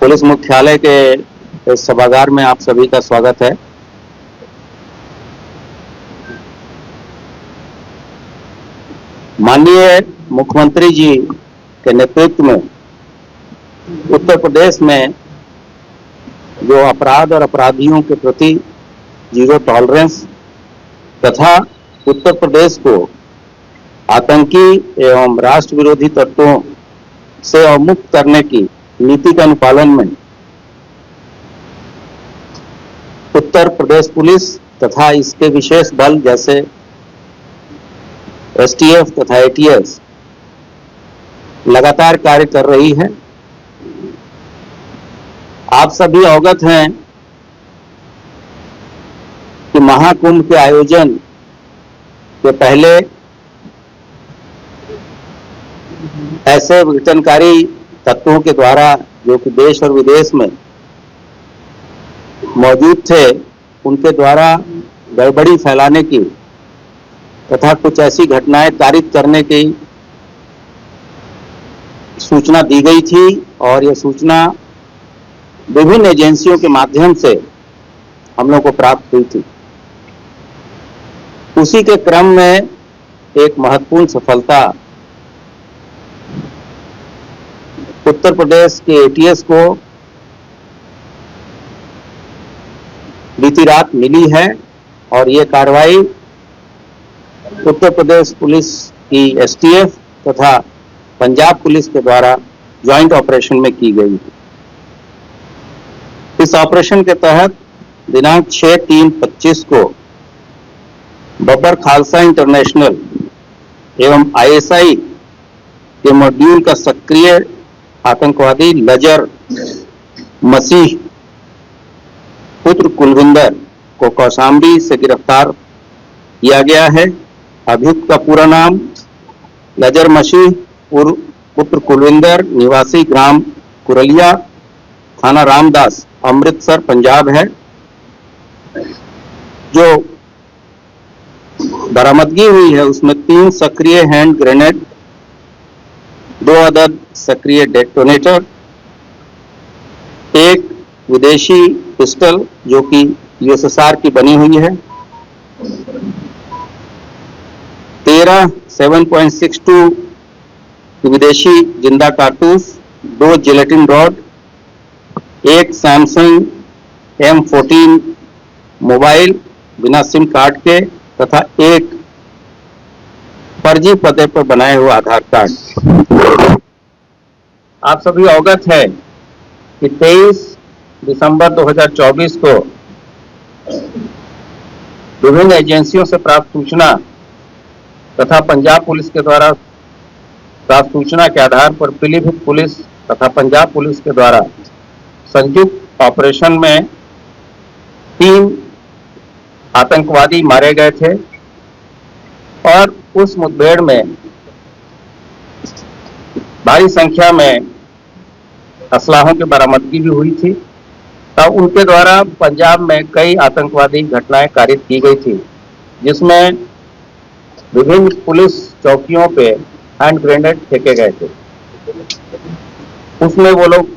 Police मुख्यालय के इस सभागार में आप सभी का स्वागत है। माननीय मुख्यमंत्री जी के नेतृत्व में उत्तर प्रदेश में जो अपराध और अपराधियों के प्रति जीरो टॉलरेंस तथा उत्तर प्रदेश को आतंकी एवं राष्ट्र विरोधी तत्वों से अवमुक्त करने की नीति के अनुपालन में उत्तर प्रदेश पुलिस तथा इसके विशेष बल जैसे एसटीएफ तथा एटीएस लगातार कार्य कर रही है। आप सभी अवगत हैं कि महाकुंभ के आयोजन के पहले ऐसे विघटनकारी तत्वों के द्वारा जो कि देश और विदेश में मौजूद थे, उनके द्वारा गड़बड़ी फैलाने की तथा कुछ ऐसी घटनाएं कारित करने की सूचना दी गई थी और यह सूचना विभिन्न एजेंसियों के माध्यम से हम लोग को प्राप्त हुई थी। उसी के क्रम में एक महत्वपूर्ण सफलता उत्तर प्रदेश के एटीएस को बीती रात मिली है और ये कार्रवाई उत्तर प्रदेश पुलिस की एसटीएफ तथा पंजाब पुलिस के द्वारा ज्वाइंट ऑपरेशन में की गई है। इस ऑपरेशन के तहत दिनांक 6/3/25 को बब्बर खालसा इंटरनेशनल एवं आईएसआई के मॉड्यूल का सक्रिय आतंकवादी लजर मसीह पुत्र कुलविंदर को कौशाम्बी से गिरफ्तार किया गया है। अभियुक्त का पूरा नाम लजर मसीह पुत्र कुलविंदर निवासी ग्राम कुरलिया थाना रामदास अमृतसर पंजाब है। जो बरामदगी हुई है उसमें 3 सक्रिय हैंड ग्रेनेड, 2 अदद सक्रिय डेटोनेटर, 1 विदेशी पिस्टल जो कि यूएसएसआर की बनी हुई है, 13 7.62 विदेशी जिंदा कारतूस, 2 gelatin rod, 1 Samsung M14 mobile बिना सिम कार्ड के तथा 1 फर्जी पते पर बनाए हुए आधार कार्ड। आप सभी अवगत है कि 23 दिसंबर 2024 को विभिन्न एजेंसियों से प्राप्त सूचना तथा पंजाब पुलिस के द्वारा प्राप्त सूचना के आधार पर पीलीभीत पुलिस तथा पंजाब पुलिस के द्वारा संयुक्त ऑपरेशन में 3 आतंकवादी मारे गए थे और उस मुठभेड़ में भारी संख्या में असलाहों की बरामदगी भी हुई थी। तब उनके द्वारा पंजाब में कई आतंकवादी घटनाएं कारित की गई थी, जिसमें विभिन्न पुलिस चौकियों पे हैंड ग्रेनेड फेंके गए थे। उसमें वो लोग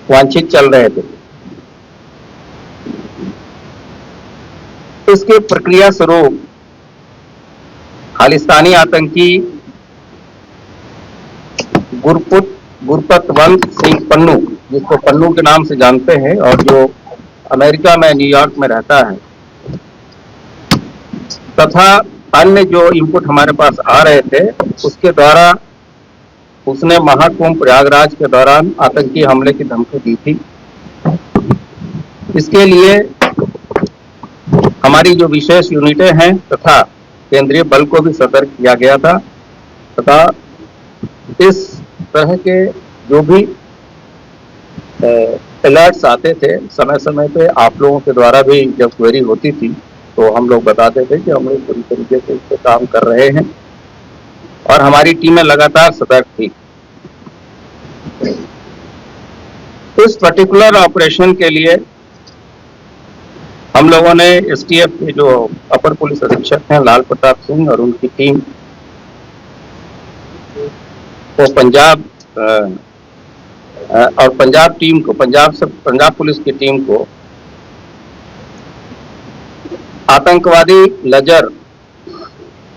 वांछित चल रहे थे। इसके प्रक्रिया स्वरूप खालिस्तानी आतंकी गुरपतवंत सिंह पन्नू, जिसको पन्नू के नाम से जानते हैं और जो अमेरिका में न्यूयॉर्क में रहता है, तथा अन्य जो इनपुट हमारे पास आ रहे थे उसके द्वारा उसने महाकुंभ प्रयागराज के दौरान आतंकी हमले की धमकी दी थी। इसके लिए हमारी जो विशेष यूनिटें हैं तथा केंद्रीय बल को भी सतर्क किया गया था तथा इस तरह के जो भी अलर्ट्स आते थे समय समय पे आप लोगों के द्वारा भी जब क्वेरी होती थी तो हम लोग बताते थे कि हम लोग पूरी तरीके से इस पर काम कर रहे हैं और हमारी टीमें लगातार सतर्क थी। इस पर्टिकुलर ऑपरेशन के लिए हम लोगों ने एसटीएफ के जो अपर पुलिस अधीक्षक हैं लाल प्रताप सिंह और उनकी टीम को पंजाब और पंजाब टीम को, पंजाब पुलिस की टीम को आतंकवादी लजर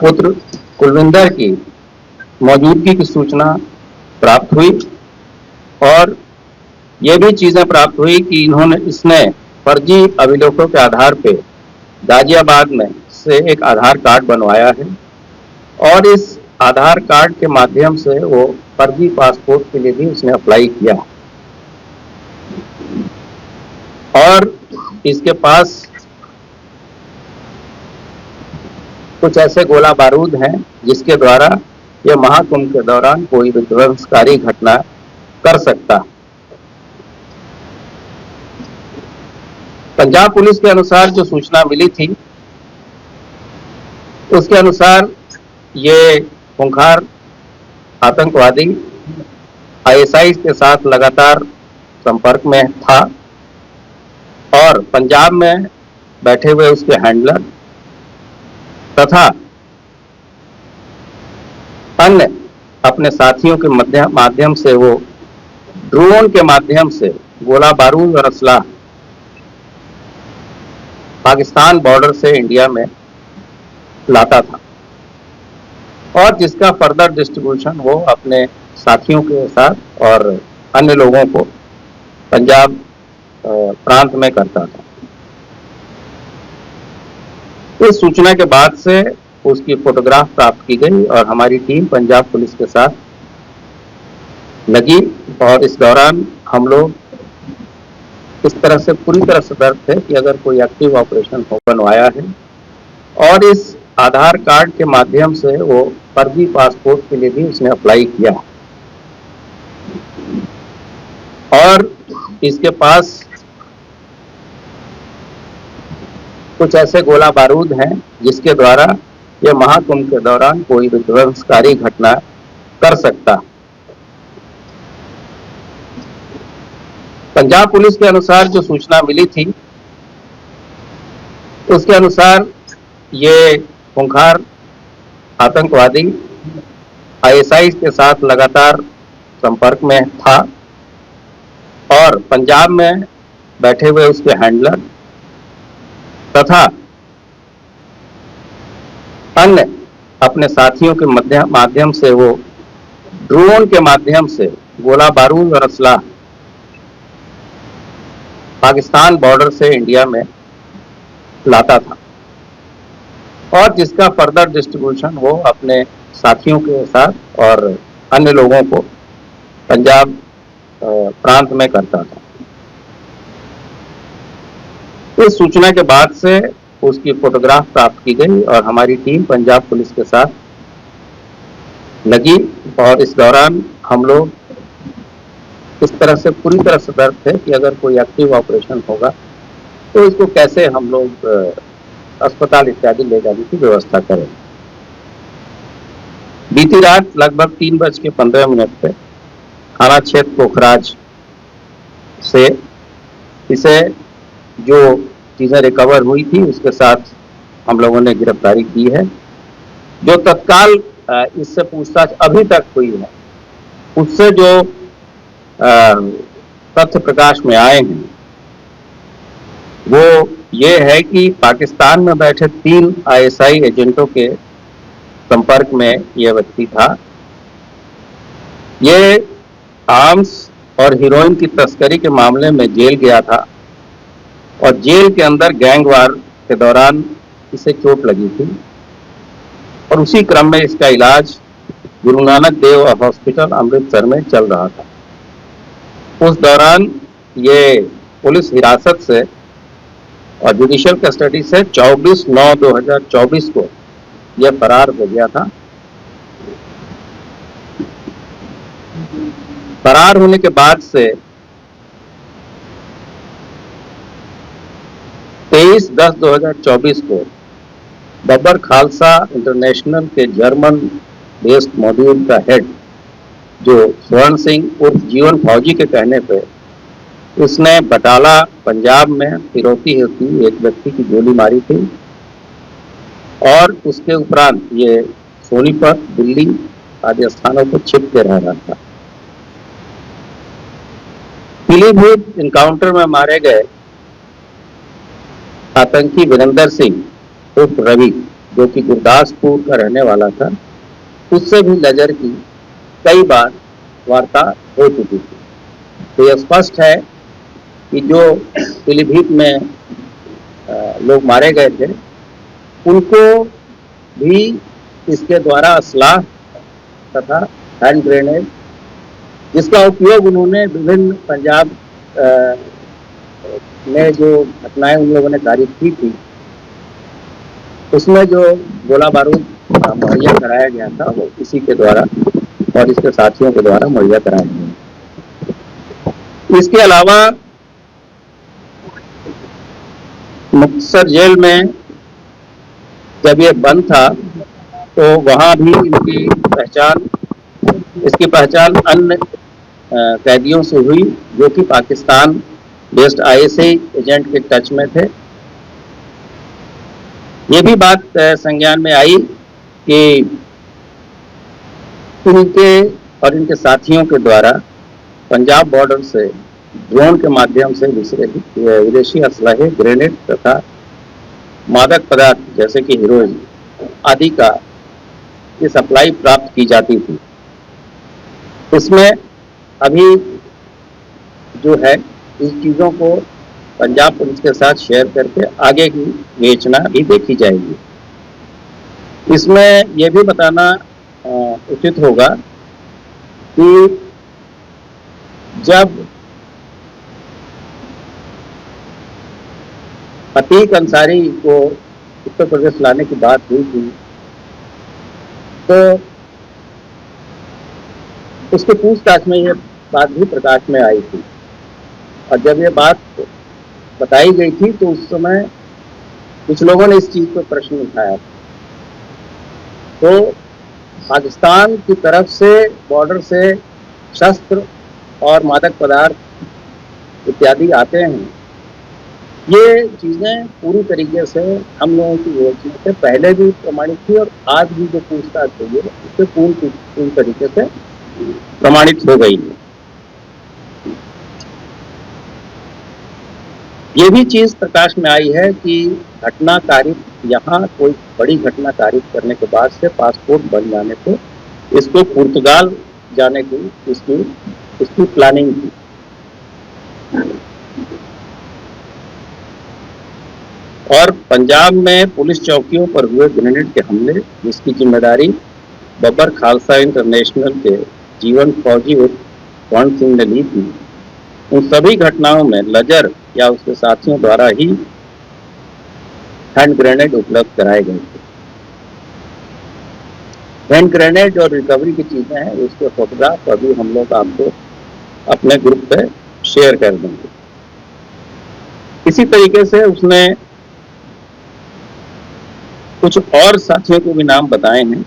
पुत्र कुलविंदर की मौजूदगी की सूचना प्राप्त हुई और ये भी चीजें प्राप्त हुई कि इसने फर्जी अभिलेखों के आधार पे गाजियाबाद में से एक आधार कार्ड बनवाया है और इस आधार कार्ड के माध्यम से वो फर्जी पासपोर्ट के लिए भी उसने अप्लाई किया और इसके पास कुछ ऐसे गोला बारूद हैं जिसके द्वारा यह महाकुंभ के दौरान कोई विध्वंसकारी घटना कर सकता। पंजाब पुलिस के अनुसार जो सूचना मिली थी उसके अनुसार ये खूंखार आतंकवादी आईएसआई के साथ लगातार संपर्क में था और पंजाब में बैठे हुए उसके हैंडलर तथा अन्य अपने साथियों के माध्यम से वो ड्रोन के माध्यम से गोला बारूद और असलाह पाकिस्तान बॉर्डर से इंडिया में लाता था और जिसका फर्दर डिस्ट्रीब्यूशन वो अपने साथियों के साथ और अन्य लोगों को पंजाब प्रांत में करता था। इस सूचना के बाद से उसकी फोटोग्राफ प्राप्त की गई और हमारी टीम पंजाब पुलिस के साथ लगी और इस दौरान हम लोग इस तरह से पूरी तरह सतर्क थे कि अगर कोई एक्टिव ऑपरेशन बनवाया है और इस आधार कार्ड के माध्यम से वो फर्जी पासपोर्ट के लिए भी उसने अप्लाई किया और इसके पास कुछ ऐसे गोला बारूद हैं जिसके द्वारा यह महाकुंभ के दौरान कोई विध्वंसकारी घटना कर सकता। पंजाब पुलिस के अनुसार जो सूचना मिली थी उसके अनुसार ये खूंखार आतंकवादी आईएसआई के साथ लगातार संपर्क में था और पंजाब में बैठे हुए उसके हैंडलर तथा अन्य अपने साथियों के माध्यम से वो ड्रोन के माध्यम से गोला बारूद और असलाह पाकिस्तान बॉर्डर से इंडिया में लाता था और जिसका फर्दर डिस्ट्रीब्यूशन वो अपने साथियों के साथ और अन्य लोगों को पंजाब प्रांत में करता था। इस सूचना के बाद से उसकी फोटोग्राफ प्राप्त की गई और हमारी टीम पंजाब पुलिस के साथ लगी और इस दौरान हम लोग इस तरह से पूरी तरह सतर्क थे कि अगर कोई एक्टिव ऑपरेशन होगा तो इसको कैसे हम लोग अस्पताल इत्यादि ले जाने की व्यवस्था करें। बीती रात लगभग 3:15 पे थाना क्षेत्र पोखराज से इसे जो चीजें रिकवर हुई थी उसके साथ हम लोगों ने गिरफ्तारी की है। जो तत्काल इससे पूछताछ अभी तक हुई है उससे जो तथ्य प्रकाश में आए हैं वो ये है कि पाकिस्तान में बैठे 3 आईएसआई एजेंटों के संपर्क में यह व्यक्ति था। ये आर्म्स और हीरोइन की तस्करी के मामले में जेल गया था और जेल के अंदर गैंगवार के दौरान इसे चोट लगी थी और उसी क्रम में इसका इलाज गुरु नानक देव हॉस्पिटल अमृतसर में चल रहा था। उस दौरान ये पुलिस हिरासत से और जुडिशियल कस्टडी से 24/9/2024 को यह फरार हो गया था। फरार होने के बाद से 23/10/2024 को बब्बर खालसा इंटरनेशनल के जर्मन बेस्ड मॉड्यूल का हेड जो स्वर्ण सिंह उर्फ जीवन फौजी के कहने पे उसने बटाला पंजाब में फिरौती होती एक व्यक्ति की गोली मारी थी और उसके उपरांत ये सोनीपत, दिल्ली आदि स्थानों पर छिप के रह रहा था। पीलीभीत इनकाउंटर में मारे गए आतंकी वीरेंद्र सिंह उर्फ रवि, जो कि गुरदासपुर का रहने वाला था, उससे भी लजर की कई बार वार्ता हो चुकी थी। तो यह स्पष्ट है कि जो पीलीभीत में लोग मारे गए थे, उनको भी इसके द्वारा असलाह तथा हैंड ग्रेनेड, जिसका उपयोग उन्होंने विभिन्न पंजाब में जो घटनाएं उन लोगों ने तारीफ की थी, उसमें जो गोला बारूद मुहैया कराया गया था, वो इसी के द्वारा और इसके साथियों के द्वारा मुहैया कराया गया। इसके अलावा मुक्तसर जेल में जब ये बंद था, तो वहां भी इसकी पहचान अन्य कैदियों से हुई, जो कि पाकिस्तान बेस्ड आईएसआई एजेंट के टच में थे। ये भी बात संज्ञान में आई कि इनके और इनके साथियों के द्वारा पंजाब बॉर्डर से ड्रोन के माध्यम से विदेशी असलहे, ग्रेनेड तथा मादक पदार्थ जैसे कि हेरोइन आदि का ये सप्लाई प्राप्त की जाती थी। इसमें अभी जो है इस चीज़ों को पंजाब पुलिस के साथ शेयर करके आगे की विवेचना भी देखी जाएगी। इसमें यह भी बताना उचित होगा कि जब अतीक अंसारी को उत्तर प्रदेश लाने की बात हुई थी, तो उसके पूछताछ में यह बात भी प्रकाश में आई थी, और जब ये बात बताई गई थी तो उस समय कुछ लोगों ने इस चीज पर प्रश्न उठाया। तो पाकिस्तान की तरफ से बॉर्डर से शस्त्र और मादक पदार्थ इत्यादि आते हैं, ये चीजें पूरी तरीके से हम लोगों की योजना से पहले भी प्रमाणित थी और आज भी जो पूछताछ हुई है उससे पूरी तरीके से प्रमाणित हो गई है। ये भी चीज प्रकाश में आई है कि घटना कारित, यहाँ कोई बड़ी घटना कारित करने के बाद से पासपोर्ट बन जाने पे इसको पुर्तगाल जाने की इसकी प्लानिंग थी। और पंजाब में पुलिस चौकियों पर हुए ग्रेनेड के हमले, जिसकी जिम्मेदारी बब्बर खालसा इंटरनेशनल के जीवन फौजी वर्ण सिंह ने ली थी, उन सभी घटनाओं में लजर या उसके साथियों द्वारा ही हैंड ग्रेनेड उपलब्ध कराए गए थे। हैंड ग्रेनेड और रिकवरी की चीजें हैं, उसके फोटोग्राफ अभी हम लोग आपको अपने ग्रुप पे शेयर कर देंगे। इसी तरीके से उसने कुछ और साथियों के भी नाम बताए हैं,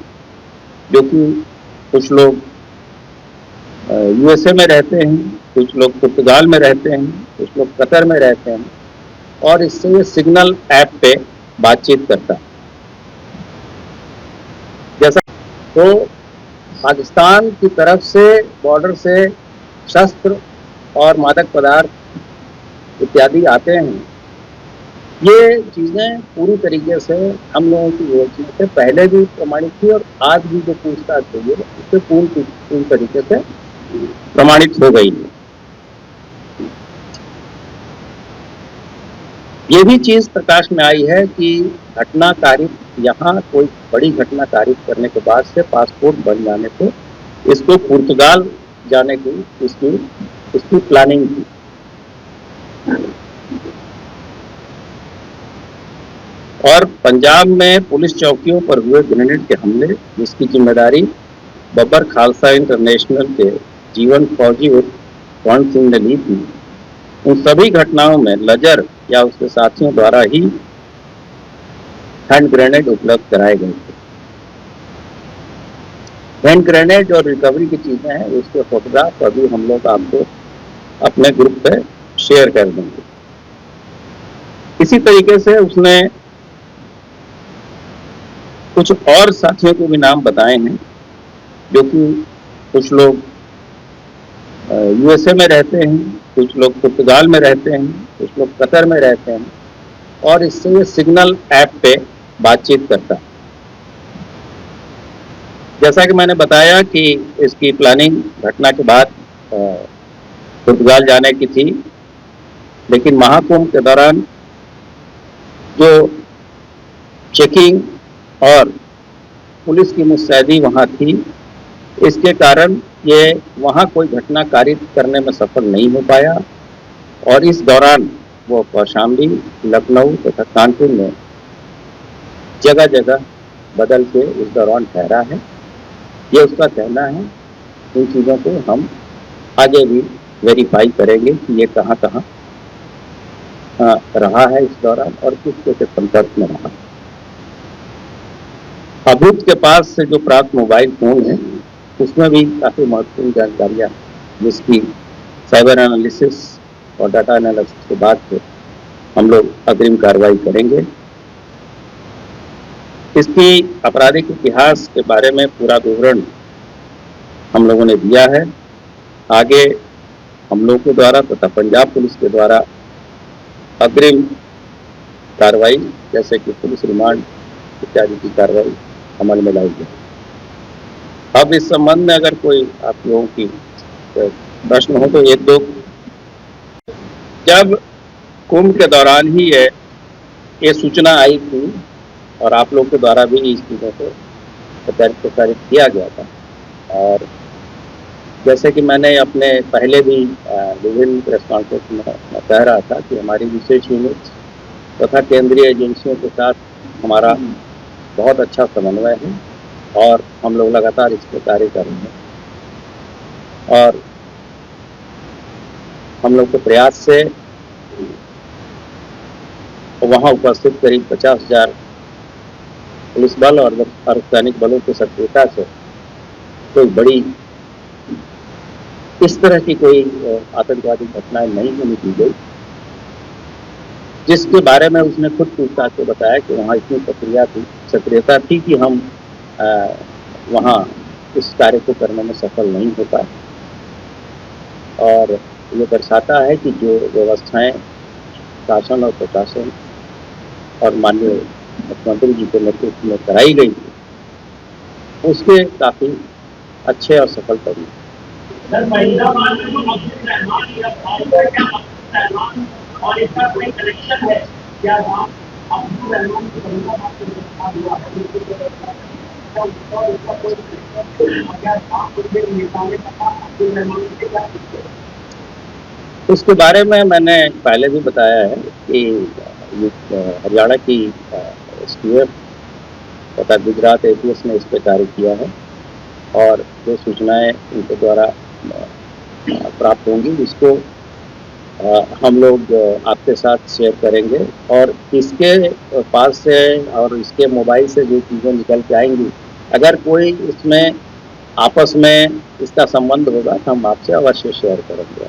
जो कि कुछ लोग यूएसए में रहते हैं, कुछ लोग पुर्तगाल में रहते हैं, कुछ लोग कतर में रहते हैं, और इससे ये सिग्नल ऐप पे बातचीत करता है। जैसा तो पाकिस्तान की तरफ से बॉर्डर से शस्त्र और मादक पदार्थ इत्यादि आते हैं, ये चीजें पूरी तरीके से हम लोगों की योजना से पहले भी प्रमाणित थी और आज भी जो पूछताछ हुई है उससे पूरी तरीके से प्रमाणित हो गई है। ये भी चीज प्रकाश में आई है कि घटना कारित, यहाँ कोई बड़ी घटना कारित करने के बाद से पासपोर्ट बन जाने पे इसको पुर्तगाल जाने की इसकी प्लानिंग थी। और पंजाब में पुलिस चौकियों पर हुए ग्रेनेड के हमले, जिसकी जिम्मेदारी बब्बर खालसा इंटरनेशनल के जीवन फौजी वर्ण सिंह ने ली थी, उन सभी घटनाओं में लजर या उसके साथियों द्वारा ही हैंड ग्रेनेड उपलब्ध कराए गए थे। हैंड ग्रेनेड और रिकवरी की चीजें हैं, उसके फोटोग्राफ अभी हम लोग आपको अपने ग्रुप पे शेयर कर देंगे। इसी तरीके से उसने कुछ और साथियों के भी नाम बताए हैं, जो कि कुछ लोग यूएसए में रहते हैं, कुछ लोग पुर्तगाल में रहते हैं, कुछ लोग कतर में रहते हैं, और इससे ये सिग्नल ऐप पे बातचीत करता है। जैसा कि मैंने बताया कि इसकी प्लानिंग घटना के बाद पुर्तगाल जाने की थी, लेकिन महाकुंभ के दौरान जो चेकिंग और पुलिस की मुस्तैदी वहाँ थी, इसके कारण ये वहाँ कोई घटना कारित करने में सफल नहीं हो पाया, और इस दौरान वो कौशाम्बी, लखनऊ तथा कानपुर में जगह जगह बदल के इस दौरान ठहरा है। ये उसका कहना है। इन चीज़ों को हम आगे भी वेरीफाई करेंगे कि ये कहाँ कहाँ रहा है इस दौरान और किसके के संपर्क में रहा। अभियुक्त के पास से जो प्राप्त मोबाइल फोन है, उसमें भी काफ़ी महत्वपूर्ण जानकारियाँ, जिसकी साइबर एनालिसिस और डाटा एनालिसिस के बाद से हम लोग अग्रिम कार्रवाई करेंगे। इसकी आपराधिक इतिहास के बारे में पूरा विवरण हम लोगों ने दिया है। आगे हम लोगों के द्वारा तथा पंजाब पुलिस के द्वारा अग्रिम कार्रवाई, जैसे कि पुलिस रिमांड इत्यादि की कार्रवाई अमल में लाई गई। अब इस संबंध में अगर कोई आप लोगों की प्रश्न हो तो एक दो। जब कुंभ के दौरान ही ये सूचना आई थी और आप लोग के द्वारा भी इस चीज़ों को प्रचारित किया गया था, और जैसे कि मैंने अपने पहले भी विभिन्न प्रेस कॉन्फ्रेंस में कह रहा था कि हमारी विशेष यूनिट तथा केंद्रीय एजेंसियों के साथ हमारा बहुत अच्छा समन्वय है और हम लोग लगातार इस पर कार्य कर रहे हैं। और हम लोग के प्रयास से वहाँ उपस्थित करीब 50,000 पुलिस बल और अर्धसैनिक बलों की सक्रियता से कोई बड़ी इस तरह की कोई आतंकवादी घटनाएं नहीं होने दी गई, जिसके बारे में उसने खुद पूछताछ से बताया कि वहाँ इतनी सक्रियता थी कि हम वहाँ इस कार्य को करने में सफल नहीं हो पाए। और ये दर्शाता है कि जो व्यवस्थाएं शासन और प्रशासन और माननीय मुख्यमंत्री जी के नेतृत्व में कराई गई थी, उसके काफ़ी अच्छे और सफल तरीके। और इसका कोई कनेक्शन है क्या? अब्दुल रहमान की उसके बारे में मैंने पहले भी बताया है कि हरियाणा की एसटीएफ तथा गुजरात एटीएस ने इस पर कार्य किया है, और जो सूचनाएं उनके द्वारा प्राप्त होंगी इसको हम लोग आपके साथ शेयर करेंगे। और इसके पास से और इसके मोबाइल से जो चीज़ें निकल के आएंगी, अगर कोई इसमें आपस में इसका संबंध होगा तो हम आपसे अवश्य शेयर करेंगे।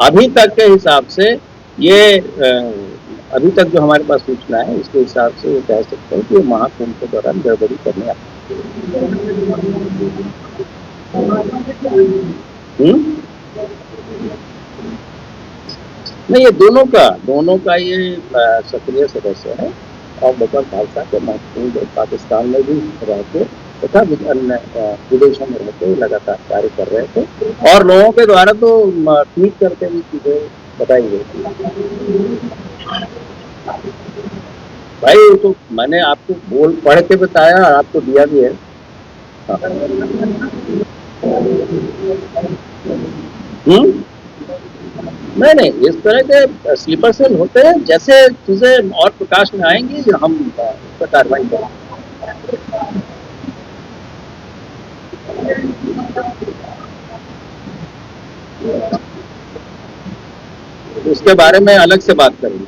अभी तक के हिसाब से ये अभी तक जो हमारे पास सूचना है उसके हिसाब से ये कह सकते हैं कि महाकुंभ के दौरान गड़बड़ी करने आते नहीं, ये दोनों का ये सक्रिय सदस्य है और बकर खालसा के महत्वपूर्ण पाकिस्तान में भी रहते तथा अन्य विदेशों में रहते लगातार कार्य कर रहे थे, और लोगों के द्वारा तो ट्वीट करके भी चीजें बताई गई थी। भाई तो मैंने आपको पढ़ के बताया और आपको दिया भी है। नहीं, इस तरह के स्लीपर सेल होते हैं, जैसे चीजें और प्रकाश में आएंगी हम उस पर कार्रवाई करेंगे। उसके बारे में अलग से बात करेंगे।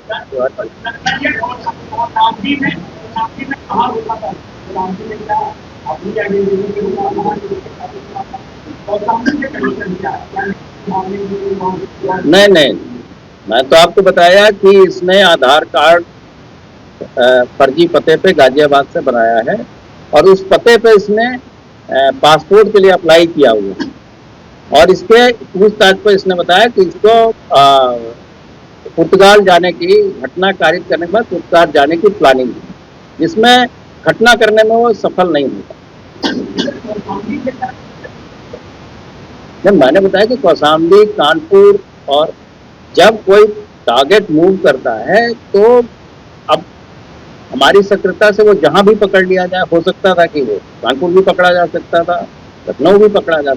नहीं, मैं तो आपको बताया कि इसने आधार कार्ड फर्जी पते पे गाजियाबाद से बनाया है और उस पते पे इसने पासपोर्ट के लिए अप्लाई किया हुआ है। और इसके पूछताछ पर इसने बताया कि इसको पुर्तगाल जाने की घटना कारित करने के बाद पुर्तगाल जाने की प्लानिंग थी, जिसमें घटना करने में वो सफल नहीं होता। जब मैंने बताया कि कौशाम्बी, कानपुर, और जब कोई टारगेट मूव करता है तो अब हमारी सक्रियता से वो जहां भी पकड़ लिया जाए, हो सकता था कि वो कानपुर भी पकड़ा जा सकता था, लखनऊ भी पकड़ा जा